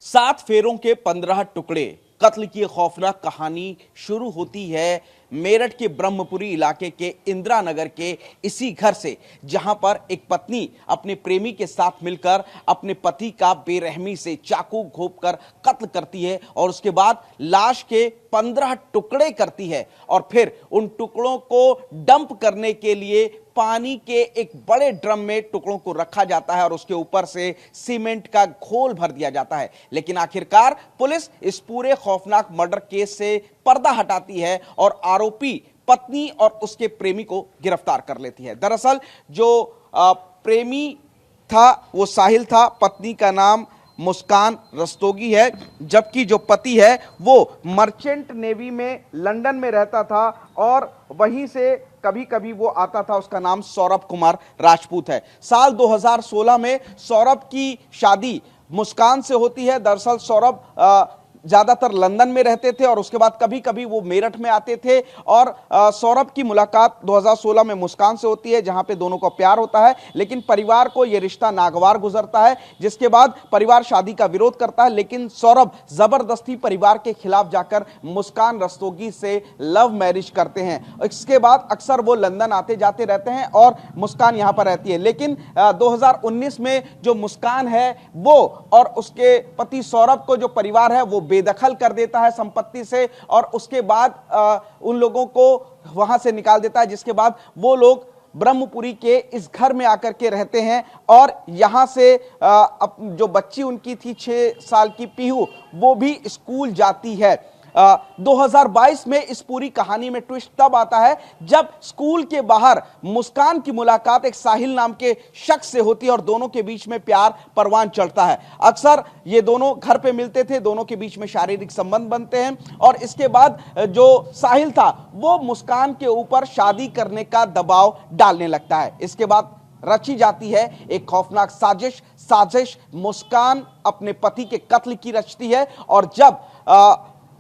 7 फेरों के 15 टुकड़े, कत्ल की खौफनाक कहानी शुरू होती है मेरठ के ब्रह्मपुरी इलाके के इंदिरा नगर के इसी घर से, जहां पर एक पत्नी अपने प्रेमी के साथ मिलकर अपने पति का बेरहमी से चाकू घोंपकर कत्ल करती है और उसके बाद लाश के 15 टुकड़े करती है और फिर उन टुकड़ों को डंप करने के लिए पानी के एक बड़े ड्रम में टुकड़ों को रखा जाता है और उसके ऊपर से सीमेंट का घोल भर दिया जाता है। लेकिन आखिरकार पुलिस इस पूरे खौफनाक मर्डर केस से पर्दा हटाती है और आरोपी पत्नी और उसके प्रेमी को गिरफ्तार कर लेती है। दरअसल जो प्रेमी था वो साहिल था, पत्नी का नाम मुस्कान रस्तोगी है, जबकि जो पति है वो मर्चेंट नेवी में लंदन में रहता था और वहीं से कभी कभी वो आता था। उसका नाम सौरभ कुमार राजपूत है। साल 2016 में सौरभ की शादी मुस्कान से होती है। दरअसल सौरभ ज्यादातर लंदन में रहते थे और उसके बाद कभी कभी वो मेरठ में आते थे और सौरभ की मुलाकात 2016 में मुस्कान से होती है, जहां पे दोनों को प्यार होता है। लेकिन परिवार को यह रिश्ता नागवार गुजरता है, जिसके बाद परिवार शादी का विरोध करता है। लेकिन सौरभ जबरदस्ती परिवार के खिलाफ जाकर मुस्कान रस्तोगी से लव मैरिज करते हैं। इसके बाद अक्सर वो लंदन आते जाते रहते हैं और मुस्कान यहां पर रहती है। लेकिन 2019 में जो मुस्कान है वो और उसके पति सौरभ को जो परिवार है वो बेदखल कर देता है संपत्ति से और उसके बाद उन लोगों को वहां से निकाल देता है, जिसके बाद वो लोग ब्रह्मपुरी के इस घर में आकर के रहते हैं और यहां से जो बच्ची उनकी थी 6 साल की पीहू, वो भी स्कूल जाती है। 2022 में इस पूरी कहानी में ट्विस्ट तब आता है जब स्कूल के बाहर मुस्कान की मुलाकात एक साहिल नाम के शख्स से होती है और दोनों के बीच में प्यार परवान चढ़ता है। अक्सर ये दोनों घर पे मिलते थे, दोनों के बीच में शारीरिक संबंध बनते हैं और इसके बाद जो साहिल था वो मुस्कान के ऊपर शादी करने का दबाव डालने लगता है। इसके बाद रची जाती है एक खौफनाक साजिश। मुस्कान अपने पति के कत्ल की रचती है और जब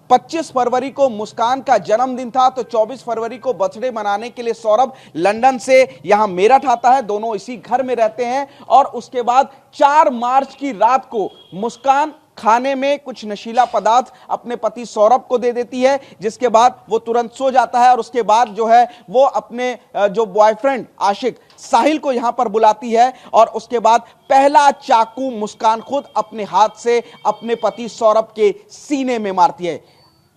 25 फरवरी को मुस्कान का जन्मदिन था तो 24 फरवरी को बर्थडे मनाने के लिए सौरभ लंदन से यहां मेरठ आता है। दोनों इसी घर में रहते हैं और उसके बाद 4 मार्च की रात को मुस्कान खाने में कुछ नशीला पदार्थ अपने पति सौरभ को दे देती है, जिसके बाद वो तुरंत सो जाता है और उसके बाद जो है वो अपने जो बॉयफ्रेंड आशिक साहिल को यहां पर बुलाती है और उसके बाद पहला चाकू मुस्कान खुद अपने हाथ से अपने पति सौरभ के सीने में मारती है।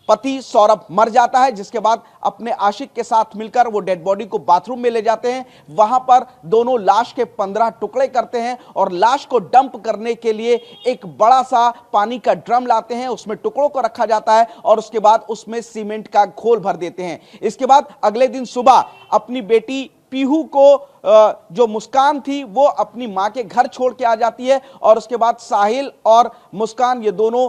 पति सौरभ मर जाता है, जिसके बाद अपने आशिक के साथ मिलकर वो डेड बॉडी को बाथरूम में ले जाते हैं। वहां पर दोनों लाश के 15 टुकड़े करते हैं और लाश को डंप करने के लिए एक बड़ा सा पानी का ड्रम लाते हैं, उसमें टुकड़ों को रखा जाता है और उसके बाद उसमें सीमेंट का घोल भर देते हैं। इसके बाद अगले दिन सुबह अपनी बेटी पीहू को जो मुस्कान थी वो अपनी मां के घर छोड़ के आ जाती है और उसके बाद साहिल और मुस्कान ये दोनों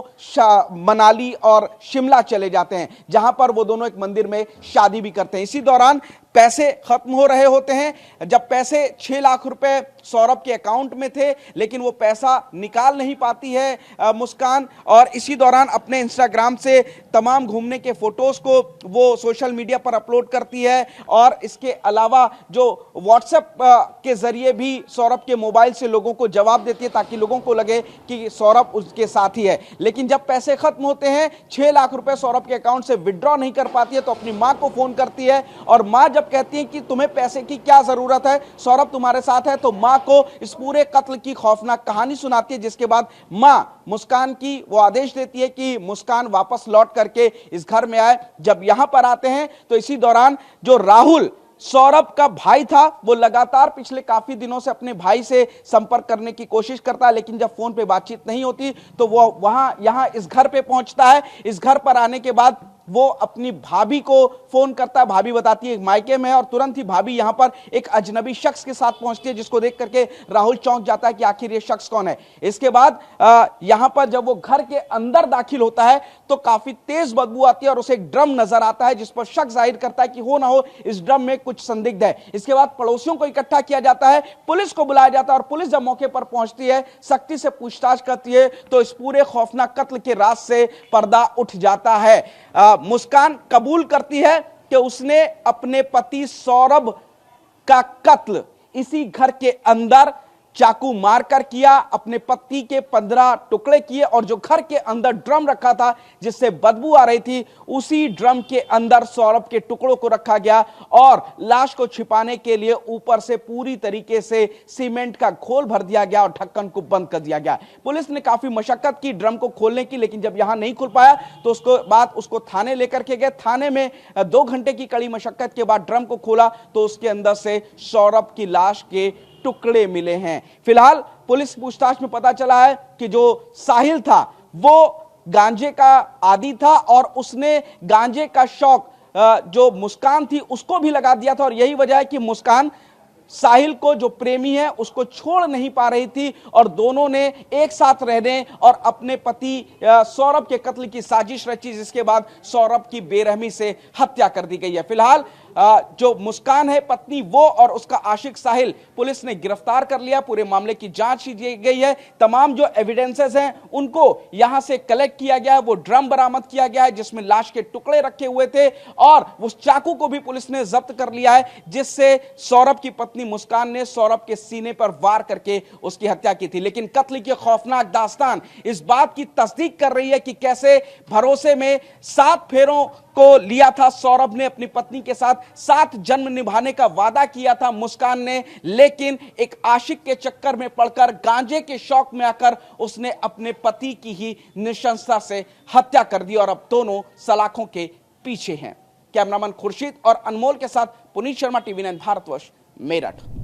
मनाली और शिमला चले जाते हैं, जहां पर वो दोनों एक मंदिर में शादी भी करते हैं। इसी दौरान पैसे खत्म हो रहे होते हैं। जब पैसे 6 लाख रुपए सौरभ के अकाउंट में थे, लेकिन वो पैसा निकाल नहीं पाती है मुस्कान और इसी दौरान अपने इंस्टाग्राम से तमाम घूमने के फोटोज को वो सोशल मीडिया पर अपलोड करती है और इसके अलावा जो व्हाट्सएप के जरिए भी सौरभ के मोबाइल से लोगों को जवाब देती है ताकि लोगों को लगे कि सौरभ उसके साथ ही है। लेकिन जब पैसे खत्म होते हैं, 6 लाख रुपए सौरभ के अकाउंट से विड्रॉ नहीं कर पाती है तो अपनी मां को फोन करती है और मां जब कहती है कि तुम्हें पैसे की क्या जरूरत है, सौरभ तुम्हारे साथ है, तो मां को इस पूरे कत्ल की खौफनाक कहानी सुनाती है। जिसके बाद मां मुस्कान की वो आदेश देती है कि मुस्कान वापस लौट करके इस घर में आए। जब यहां पर आते हैं तो इसी दौरान जो राहुल सौरभ का भाई था वो लगातार पिछले काफी दिनों से अपने भाई से संपर्क करने की कोशिश करता है, लेकिन जब फोन पे बातचीत नहीं होती तो वो यहां इस घर पे पहुंचता है। इस घर पर आने के बाद वो अपनी भाभी को फोन करता है। भाभी बताती है मायके में है और तुरंत ही भाभी यहां पर एक अजनबी शख्स के साथ पहुंचती है, जिसको देख करके राहुल चौंक जाता है कि आखिर ये शख्स कौन है। इसके बाद यहां पर जब वो घर के अंदर दाखिल होता है तो काफी तेज बदबू आती है और उसे एक ड्रम नजर आता है, जिस पर शक जाहिर करता है कि हो ना हो इस ड्रम में कुछ संदिग्ध है। इसके बाद पड़ोसियों को इकट्ठा किया जाता है, पुलिस को बुलाया जाता है और पुलिस जब मौके पर पहुंचती है, सख्ती से पूछताछ करती है तो इस पूरे खौफनाक कत्ल के राज से पर्दा उठ जाता है। मुस्कान कबूल करती है कि उसने अपने पति सौरभ का कत्ल इसी घर के अंदर चाकू मारकर किया, अपने पति के 15 टुकड़े किए और जो घर के अंदर ड्रम रखा था जिससे बदबू आ रही थी, उसी ड्रम के अंदर सौरभ के टुकड़ों को रखा गया और लाश को छिपाने के लिए ऊपर से पूरी तरीके से सीमेंट का घोल भर दिया गया और ढक्कन को बंद कर दिया गया। पुलिस ने काफी मशक्कत की ड्रम को खोलने की, लेकिन जब यहां नहीं खुल पाया तो उसको थाने लेकर के गए। थाने में 2 घंटे की कड़ी मशक्कत के बाद ड्रम को खोला तो उसके अंदर से सौरभ की लाश के टुकड़े मिले हैं। फिलहाल पुलिस पूछताछ में पता चला है कि जो साहिल था वो गांजे का आदी था और उसने गांजे का शौक जो मुस्कान थी उसको भी लगा दिया था और यही वजह है कि मुस्कान साहिल को जो प्रेमी है उसको छोड़ नहीं पा रही थी और दोनों ने एक साथ रहने और अपने पति सौरभ के कत्ल की साजिश रची, जिसके बाद सौरभ की बेरहमी से हत्या कर दी गई है। फिलहाल जो मुस्कान है पत्नी, वो और उसका आशिक साहिल पुलिस ने गिरफ्तार कर लिया। पूरे मामले की जांच की गई है। तमाम जो एविडेंसेस हैं उनको यहां से कलेक्ट किया गया है। वो ड्रम बरामद किया गया है जिसमें लाश के टुकड़े रखे हुए थे और उस चाकू को भी पुलिस ने जब्त कर लिया है जिससे सौरभ की पत्नी मुस्कान ने सौरभ के सीने पर वार करके उसकी हत्या की थी। लेकिन कत्ल की खौफनाक दास्तान इस बात की तस्दीक कर रही है कि कैसे भरोसे में 7 फेरों को लिया था सौरभ ने अपनी पत्नी के साथ, 7 जन्म निभाने का वादा किया था मुस्कान ने, लेकिन एक आशिक के चक्कर में पड़कर गांजे के शौक में आकर उसने अपने पति की ही नृशंसता से हत्या कर दी और अब दोनों सलाखों के पीछे हैं। कैमरामैन खुर्शीद और अनमोल के साथ पुनीत शर्मा, टीवी 9 भारतवर्ष, मेरठ।